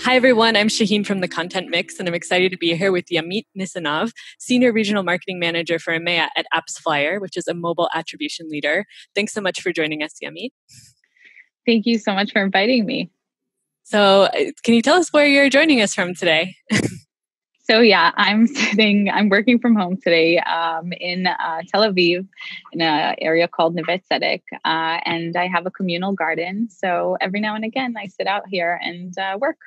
Hi, everyone. I'm Shaheen from the Content Mix, and I'm excited to be here with Yamit Nissanov, Senior Regional Marketing Manager for EMEA at AppsFlyer, which is a mobile attribution leader. Thanks so much for joining us, Yamit. Thank you so much for inviting me. So can you tell us where you're joining us from today? So yeah, I'm working from home today in Tel Aviv, in an area called Neve Tzedek, and I have a communal garden. So every now and again, I sit out here and work.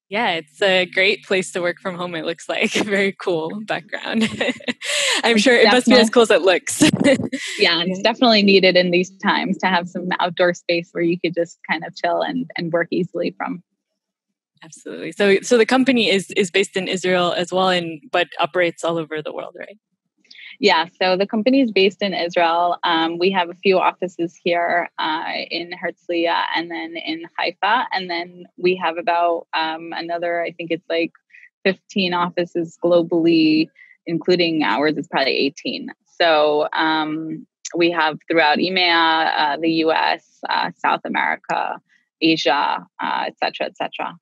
Yeah, it's a great place to work from home, it looks like. Very cool background. I'm sure it must be as cool as it looks. Yeah, it's definitely needed in these times to have some outdoor space where you could just kind of chill and work easily from. Absolutely. So the company is based in Israel as well, but operates all over the world, right? Yeah, so the company is based in Israel. We have a few offices here in Herzliya and then in Haifa. And then we have about another, I think it's like 15 offices globally, including ours, it's probably 18. So we have throughout EMEA, the US, South America, Asia, et cetera,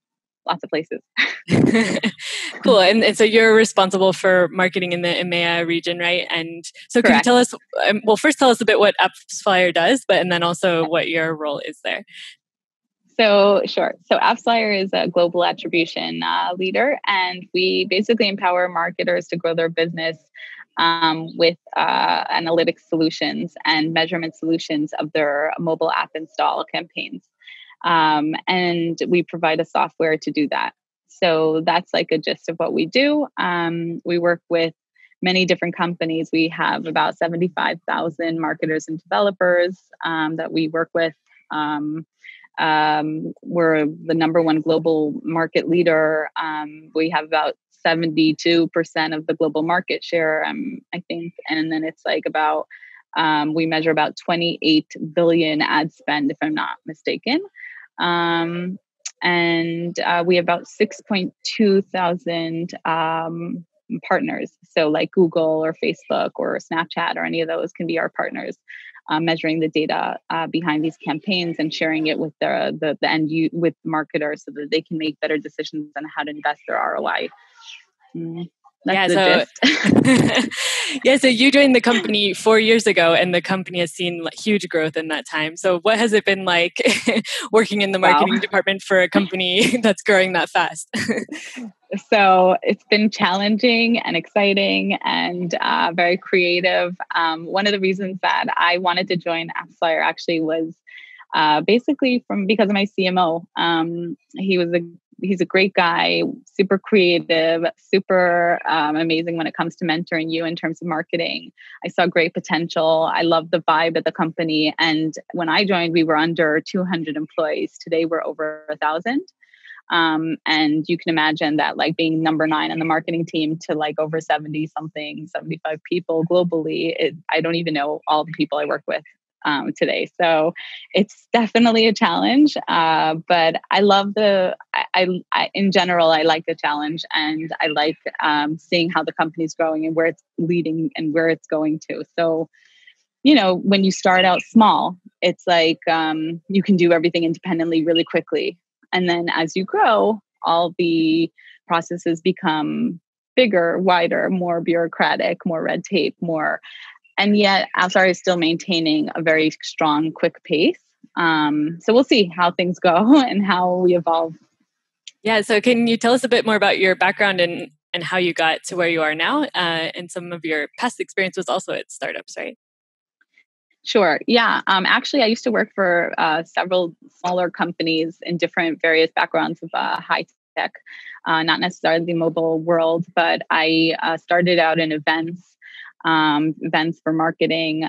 lots of places. Cool. And so you're responsible for marketing in the EMEA region, right? And so Correct. Could you tell us, well, first tell us a bit what AppsFlyer does, and then also what your role is there. So sure. So AppsFlyer is a global attribution leader, and we basically empower marketers to grow their business with analytics solutions and measurement solutions of their mobile app install campaigns. And we provide a software to do that. So that's like a gist of what we do. We work with many different companies. We have about 75,000 marketers and developers that we work with. We're the number one global market leader. We have about 72% of the global market share, I think. And then it's like about, we measure about 28 billion ad spend, if I'm not mistaken. And we have about 6.2 thousand partners. So like Google or Facebook or Snapchat or any of those can be our partners, measuring the data behind these campaigns and sharing it with the end with marketers so that they can make better decisions on how to invest their ROI. That's the gist. Yeah, so you joined the company 4 years ago, and the company has seen huge growth in that time. So what has it been like working in the marketing department for a company that's growing that fast? So it's been challenging and exciting and very creative. One of the reasons that I wanted to join AppsFlyer actually was basically because of my CMO. He's a great guy, super creative, super amazing when it comes to mentoring you in terms of marketing. I saw great potential. I love the vibe at the company. And when I joined, we were under 200 employees. Today, we're over 1,000. And you can imagine that like being number 9 on the marketing team to like over 75 people globally. I don't even know all the people I work with today. So it's definitely a challenge. But I love in general, I like the challenge, and I like seeing how the company's growing and where it's leading and where it's going to. So, when you start out small, it's like you can do everything independently really quickly. And then as you grow, all the processes become bigger, wider, more bureaucratic, more red tape, and yet AppsFlyer is still maintaining a very strong, quick pace. So we'll see how things go and how we evolve. Yeah, so can you tell us a bit more about your background and how you got to where you are now, and some of your past experience was also at startups, right? Sure. Yeah. Actually, I used to work for several smaller companies in different various backgrounds of high tech, not necessarily the mobile world, but I started out in events for marketing,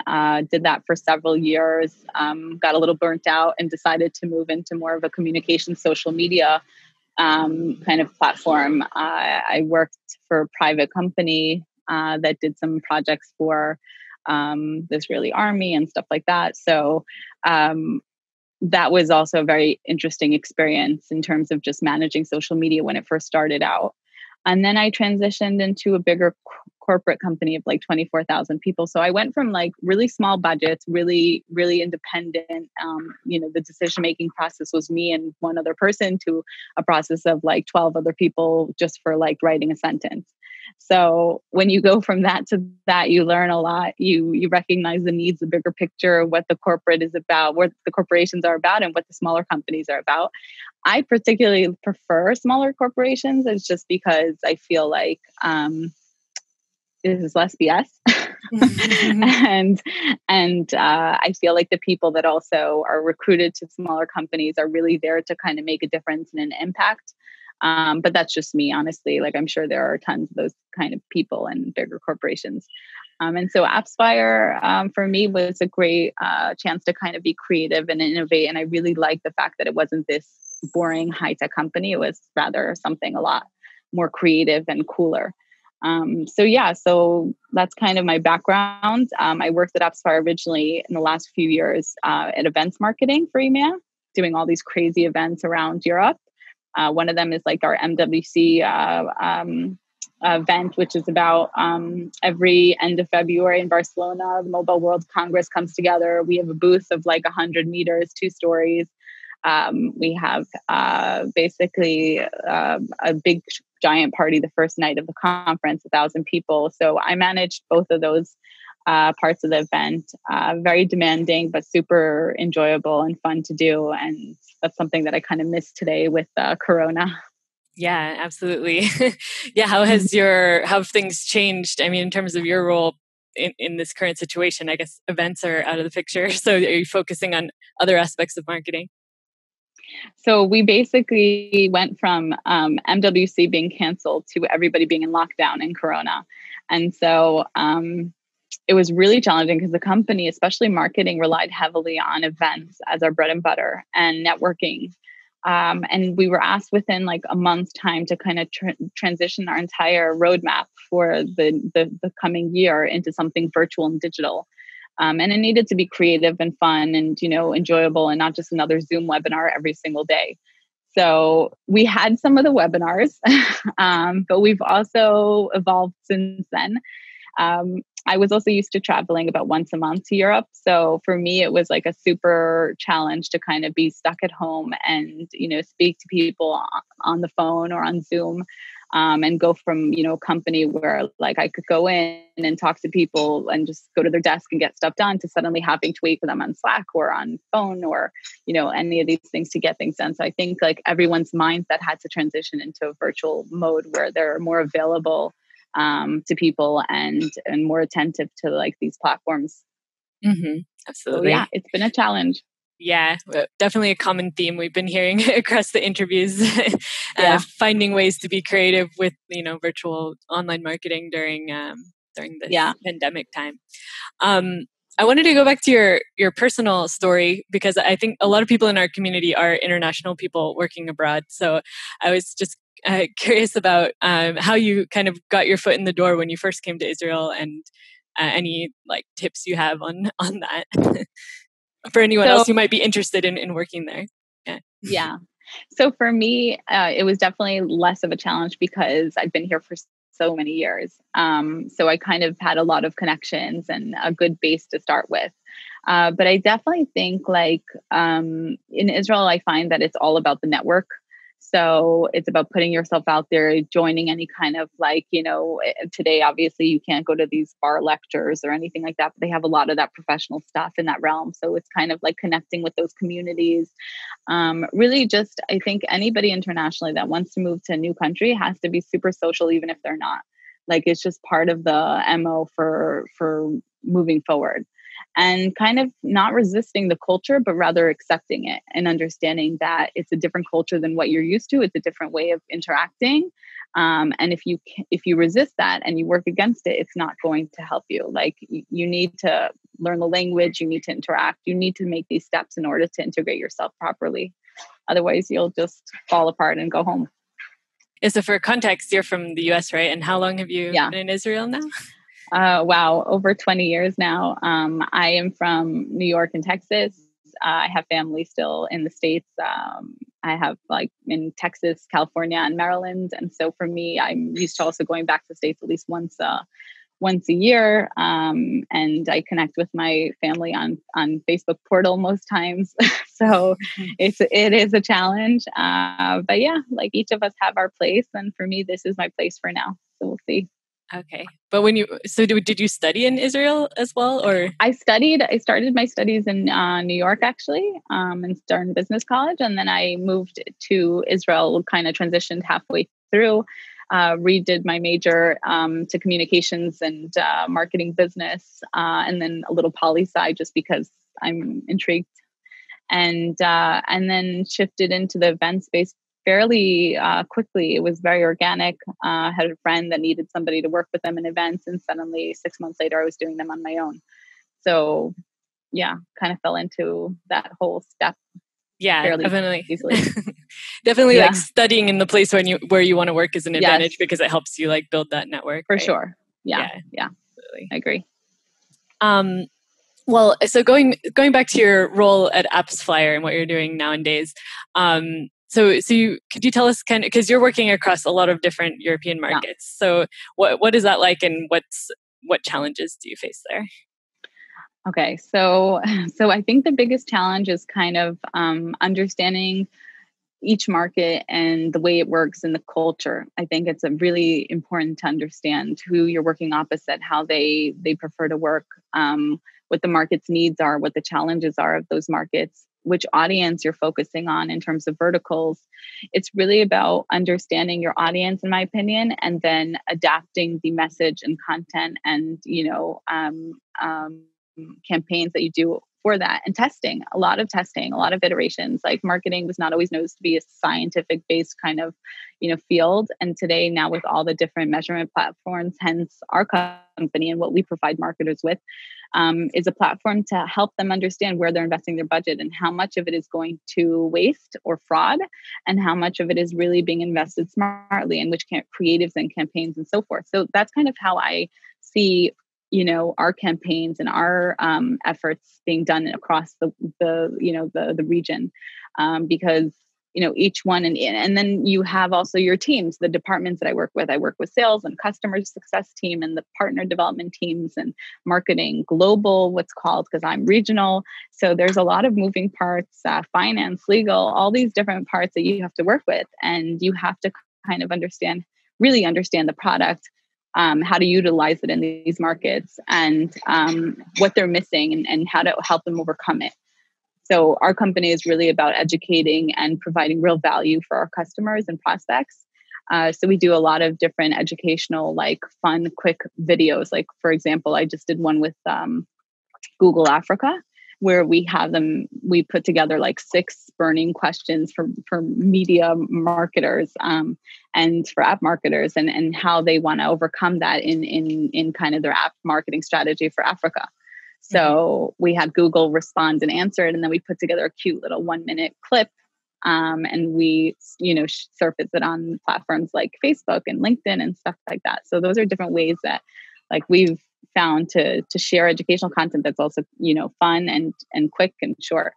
did that for several years, got a little burnt out and decided to move into more of a communication social media kind of platform. I worked for a private company that did some projects for the Israeli army and stuff like that. So that was also a very interesting experience in terms of just managing social media when it first started out. And then I transitioned into a bigger corporate company of like 24,000 people. So I went from like really small budgets, really, really independent. The decision-making process was me and one other person, to a process of like 12 other people just for like writing a sentence. So when you go from that to that, you learn a lot. You recognize the needs, the bigger picture, what the corporate is about, what the corporations are about, and what the smaller companies are about. I particularly prefer smaller corporations. It's just because I feel like this is less BS. and I feel like the people that also are recruited to smaller companies are really there to kind of make a difference and an impact. But that's just me, honestly. Like, I'm sure there are tons of those kind of people in bigger corporations. And so AppsFlyer for me was a great chance to kind of be creative and innovate. And I really liked the fact that it wasn't this boring high-tech company. It was rather something a lot more creative and cooler. So that's kind of my background. I worked at AppsFlyer originally in the last few years at events marketing for EMEA, doing all these crazy events around Europe. One of them is like our MWC event, which is about every end of February in Barcelona. The Mobile World Congress comes together. We have a booth of like 100 meters, 2 stories. We have basically a big giant party the first night of the conference, 1,000 people. So I managed both of those parts of the event. Very demanding, but super enjoyable and fun to do. And that's something that I kind of miss today with Corona. Yeah, absolutely. Yeah. How have things changed? I mean, in terms of your role in this current situation, I guess events are out of the picture. So are you focusing on other aspects of marketing? So we basically went from MWC being canceled to everybody being in lockdown in Corona. And so it was really challenging because the company, especially marketing, relied heavily on events as our bread and butter and networking. And we were asked within like a month's time to kind of transition our entire roadmap for the coming year into something virtual and digital. And it needed to be creative and fun and, enjoyable, and not just another Zoom webinar every single day. So we had some of the webinars, but we've also evolved since then. I was also used to traveling about once a month to Europe. So for me, it was like a super challenge to kind of be stuck at home and, speak to people on the phone or on Zoom. And go from, a company where like I could go in and talk to people and just go to their desk and get stuff done, to suddenly having to wait for them on Slack or on phone or, any of these things to get things done. So I think like everyone's mindset had to transition into a virtual mode where they're more available to people and more attentive to like these platforms. Mm-hmm. Absolutely. So yeah, it's been a challenge. Yeah, definitely a common theme we've been hearing across the interviews. Finding ways to be creative with virtual online marketing during this pandemic time. I wanted to go back to your personal story, because I think a lot of people in our community are international people working abroad. So I was just curious about how you kind of got your foot in the door when you first came to Israel, and any like tips you have on that. For anyone else who might be interested in working there. Yeah. So for me, it was definitely less of a challenge because I'd been here for so many years. So I kind of had a lot of connections and a good base to start with. But I definitely think like in Israel, I find that it's all about the network. So it's about putting yourself out there, joining any kind of like, today, obviously you can't go to these bar lectures or anything like that, but they have a lot of that professional stuff in that realm. So it's kind of like connecting with those communities. Really just, I think anybody internationally that wants to move to a new country has to be super social, even if they're not. Like, it's just part of the MO for moving forward. And kind of not resisting the culture, but rather accepting it and understanding that it's a different culture than what you're used to. It's a different way of interacting. And if you resist that and you work against it, it's not going to help you. Like, you need to learn the language, you need to interact, you need to make these steps in order to integrate yourself properly. Otherwise, you'll just fall apart and go home. So for context, you're from the US, right? And how long have you been in Israel now? Wow, over 20 years now. I am from New York and Texas. I have family still in the States, I have like in Texas, California, and Maryland. And so for me, I'm used to also going back to the States at least once a year. And I connect with my family on Facebook portal most times. So it is a challenge. But yeah, like each of us have our place. And for me, this is my place for now. So we'll see. Okay. But did you study in Israel as well, or? I started my studies in New York, actually, in Stern Business College. And then I moved to Israel, kind of transitioned halfway through, redid my major to communications and marketing business, and then a little poli-sci just because I'm intrigued. And then shifted into the event space fairly quickly. It was very organic. I had a friend that needed somebody to work with them in events, and suddenly 6 months later, I was doing them on my own. So, yeah, kind of fell into that whole step. Yeah, definitely. Easily. Definitely, like studying in the place where you want to work is an advantage because it helps you like build that network. For right? Sure. Yeah, absolutely. I agree. Well, so going back to your role at AppsFlyer and what you're doing nowadays, could you tell us kind of, because you're working across a lot of different European markets. So what is that like, and what challenges do you face there? Okay, so I think the biggest challenge is kind of understanding each market and the way it works and the culture. I think it's really important to understand who you're working opposite, how they prefer to work, what the market's needs are, what the challenges are of those markets, which audience you're focusing on in terms of verticals. It's really about understanding your audience, in my opinion, and then adapting the message and content and, campaigns that you do for that, and testing, a lot of iterations. Like marketing was not always known to be a scientific based kind of, field. And today, now with all the different measurement platforms, hence our company and what we provide marketers with, is a platform to help them understand where they're investing their budget and how much of it is going to waste or fraud, and how much of it is really being invested smartly, and which creatives and campaigns and so forth. So that's kind of how I see our campaigns and our efforts being done across the region, because each one, and then you have also your teams, the departments that I work with. I work with sales and customer success team and the partner development teams and marketing global, what's called, because I'm regional. So there's a lot of moving parts, finance, legal, all these different parts that you have to work with, and you have to kind of really understand the product. How to utilize it in these markets, and what they're missing, and how to help them overcome it. So our company is really about educating and providing real value for our customers and prospects. So we do a lot of different educational, like fun, quick videos. Like, for example, I just did one with Google Africa, where we put together like 6 burning questions for media marketers, and for app marketers, and how they want to overcome that in kind of their app marketing strategy for Africa. So we had Google respond and answer it, and then we put together a cute little 1-minute clip, and we surface it on platforms like Facebook and LinkedIn and stuff like that. So those are different ways that like we've found to share educational content that's also fun and quick and short.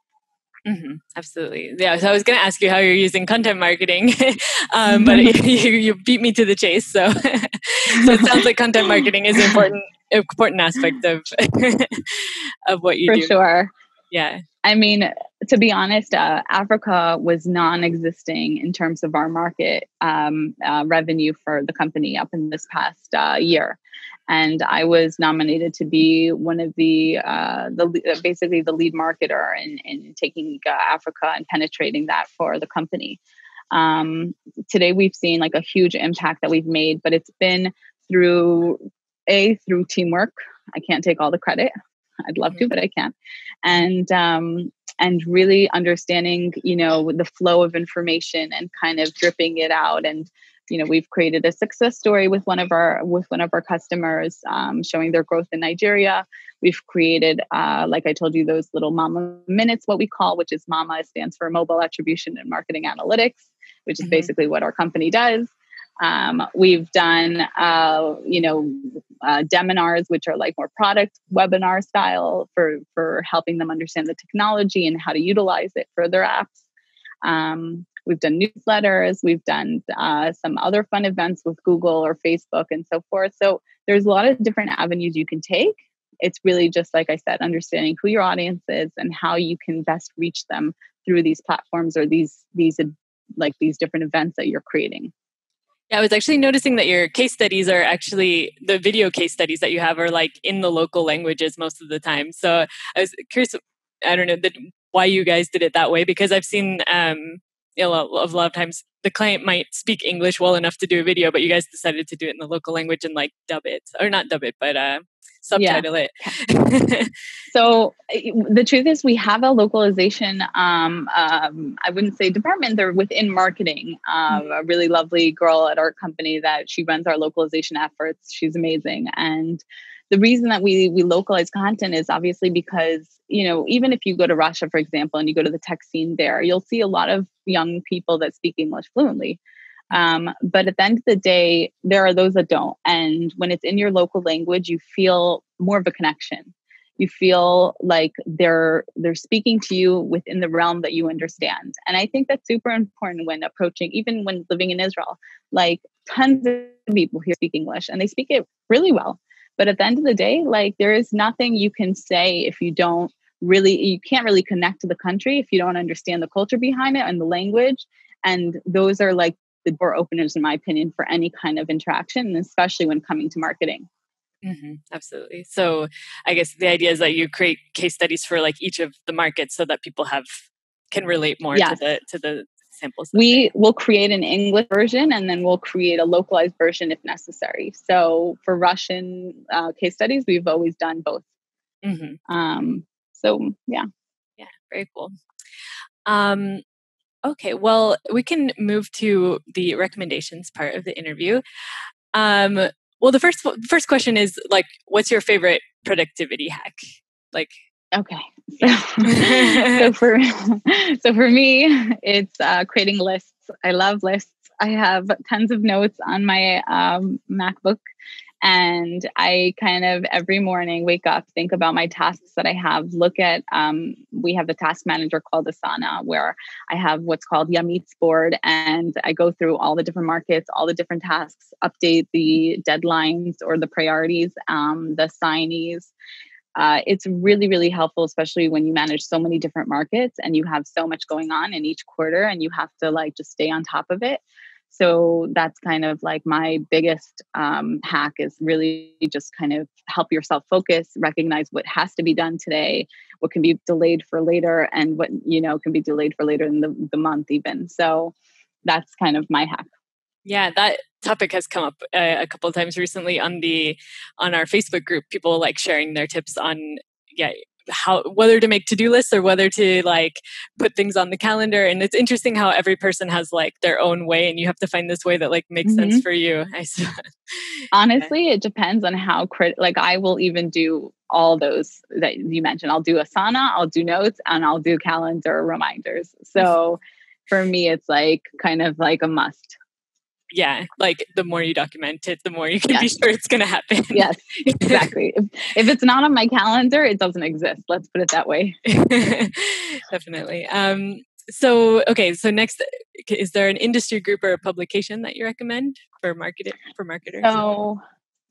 Mm-hmm. Absolutely. Yeah. So I was going to ask you how you're using content marketing, but you beat me to the chase. So it sounds like content marketing is an important aspect of of what you do. For sure. Yeah. I mean, to be honest, Africa was non-existing in terms of our market revenue for the company up in this past year. And I was nominated to be one of basically the lead marketer in taking Africa and penetrating that for the company. Today, we've seen like a huge impact that we've made, but it's been through teamwork. I can't take all the credit. I'd love to, but I can't. And really understanding, the flow of information and kind of dripping it out. And, we've created a success story with one of our customers, showing their growth in Nigeria. We've created, like I told you, those little Mama Minutes, what we call, which is MAMA stands for Mobile Attribution and Marketing Analytics, which is basically what our company does. We've done, deminars, which are like more product webinar style for helping them understand the technology and how to utilize it for their apps. We've done newsletters. We've done some other fun events with Google or Facebook and so forth. So there's a lot of different avenues you can take. It's really just, like I said, understanding who your audience is and how you can best reach them through these platforms or these different events that you're creating. Yeah, I was actually noticing that your case studies are actually, the video case studies that you have are like in the local languages most of the time. So I was curious, I don't know, why you guys did it that way, because I've seen a lot of times the client might speak English well enough to do a video, but you guys decided to do it in the local language and like dub it, or not dub it, but subtitle it. So the truth is we have a localization, I wouldn't say department, they're within marketing, a really lovely girl at our company that she runs our localization efforts. She's amazing. And the reason that we localize content is obviously because, even if you go to Russia, for example, and you go to the tech scene there, you'll see a lot of young people that speak English fluently. But at the end of the day, there are those that don't. And when it's in your local language, you feel more of a connection. You feel like they're speaking to you within the realm that you understand. And I think that's super important when approaching, even when living in Israel, like tons of people here speak English and they speak it really well. But at the end of the day, like there is nothing you can say if you can't really connect to the country if you don't understand the culture behind it and the language. And those are like the door openers, in my opinion, for any kind of interaction, especially when coming to marketing. Mm-hmm, absolutely. So I guess the idea is that you create case studies for like each of the markets so that people can relate more to the samples. We will create an English version and then we'll create a localized version if necessary. So for Russian case studies, we've always done both. Mm-hmm. Yeah, very cool. Okay, well, we can move to the recommendations part of the interview. Well, the first question is like, what's your favorite productivity hack? Like, okay, so for me, it's creating lists. I love lists. I have tons of notes on my MacBook. And I kind of every morning wake up, think about my tasks that I have, look at, we have the task manager called Asana, where I have what's called Yamits board. And I go through all the different markets, all the different tasks, update the deadlines or the priorities, the signees. It's really, really helpful, especially when you manage so many different markets and you have so much going on in each quarter and you have to like just stay on top of it. So that's kind of like my biggest hack is really just kind of help yourself focus, recognize what has to be done today, what can be delayed for later, and what, can be delayed for later in the month even. So that's kind of my hack. Yeah, that topic has come up a couple of times recently on our Facebook group. People like sharing their tips on whether to make to-do lists or whether to like put things on the calendar. And it's interesting how every person has like their own way, and you have to find this way that like makes sense for you. Honestly, it depends on how like I will even do all those that you mentioned. I'll do Asana, I'll do notes, and I'll do calendar reminders. So for me, it's like kind of like a must. Yeah, like the more you document it, the more you can be sure it's going to happen. Yes, exactly. If it's not on my calendar, it doesn't exist. Let's put it that way. Definitely. So next, is there an industry group or a publication that you recommend for marketers?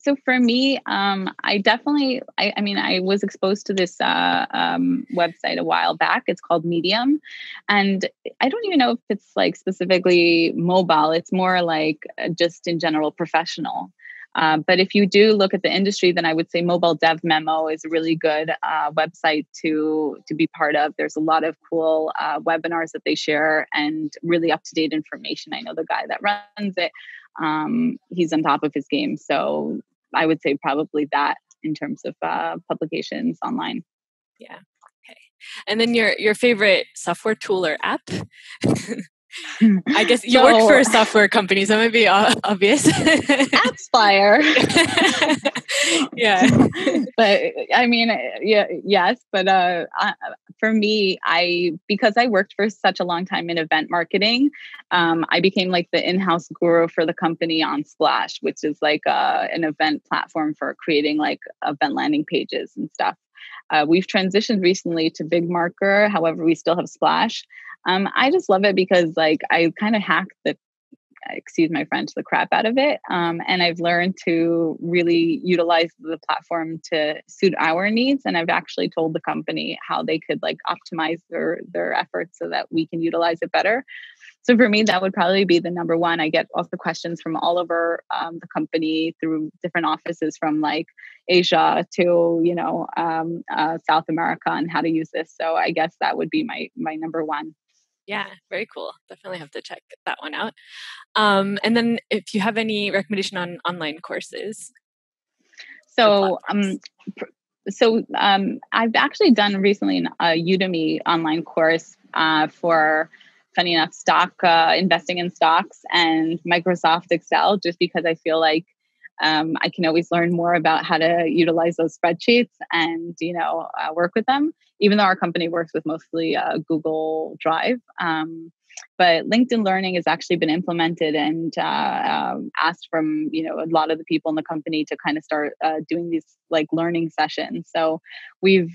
So for me, I definitely, I was exposed to this website a while back. It's called Medium. And I don't even know if it's like specifically mobile. It's more like just in general professional. But if you do look at the industry, then I would say Mobile Dev Memo is a really good website to be part of. There's a lot of cool webinars that they share and really up-to-date information. I know the guy that runs it. He's on top of his game. So I would say probably that in terms of publications online. Yeah. Okay. And then your favorite software tool or app? I guess you work for a software company, so it might be obvious. AppsFlyer. Yeah. But I mean, yes. But for me, because I worked for such a long time in event marketing, I became like the in-house guru for the company on Splash, which is like an event platform for creating like event landing pages and stuff. We've transitioned recently to Big Marker. However, we still have Splash. I just love it because like I kind of hacked the, excuse my French, the crap out of it. And I've learned to really utilize the platform to suit our needs. And I've actually told the company how they could like optimize their efforts so that we can utilize it better. So for me, that would probably be the number one. I get also questions from all over the company through different offices from like Asia to, South America and how to use this. So I guess that would be my number one. Yeah, very cool. Definitely have to check that one out. And then if you have any recommendation on online courses. So I've actually done recently a Udemy online course for, funny enough, investing in stocks and Microsoft Excel, just because I feel like I can always learn more about how to utilize those spreadsheets and, work with them, even though our company works with mostly Google Drive. But LinkedIn Learning has actually been implemented and asked from, a lot of the people in the company to kind of start doing these like learning sessions. So we've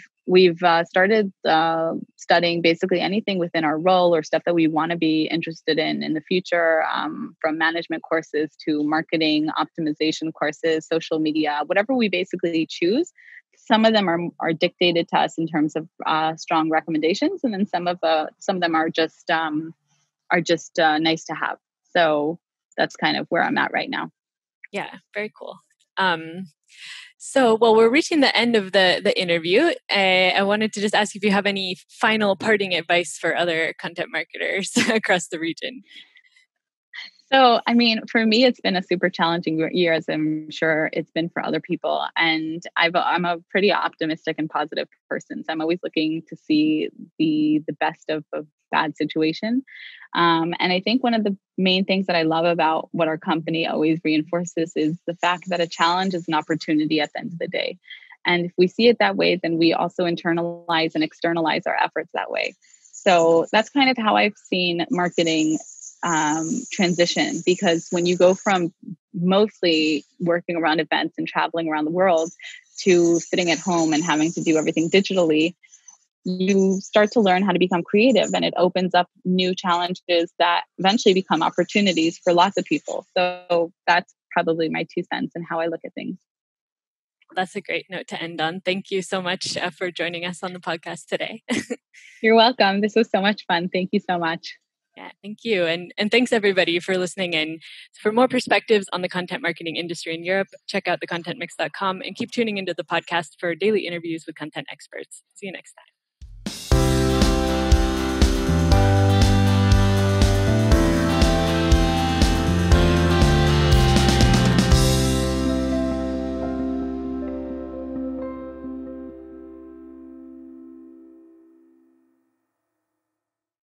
started studying basically anything within our role or stuff that we want to be interested in the future, from management courses to marketing, optimization courses, social media, whatever we basically choose. Some of them are dictated to us in terms of strong recommendations, and then some of them are just nice to have. So that's kind of where I'm at right now. Yeah, very cool. So, we're reaching the end of the interview. I wanted to just ask if you have any final parting advice for other content marketers across the region. So, I mean, for me, it's been a super challenging year, as I'm sure it's been for other people. And I'm a pretty optimistic and positive person. So I'm always looking to see the best of a bad situation. And I think one of the main things that I love about what our company always reinforces is the fact that a challenge is an opportunity at the end of the day. And if we see it that way, then we also internalize and externalize our efforts that way. So that's kind of how I've seen marketing transition, because when you go from mostly working around events and traveling around the world to sitting at home and having to do everything digitally, you start to learn how to become creative, and it opens up new challenges that eventually become opportunities for lots of people. So that's probably my 2 cents and how I look at things. That's a great note to end on. Thank you so much for joining us on the podcast today. You're welcome. This was so much fun. Thank you so much. Yeah, thank you. And thanks everybody for listening in. For more perspectives on the content marketing industry in Europe, check out thecontentmix.com and keep tuning into the podcast for daily interviews with content experts. See you next time.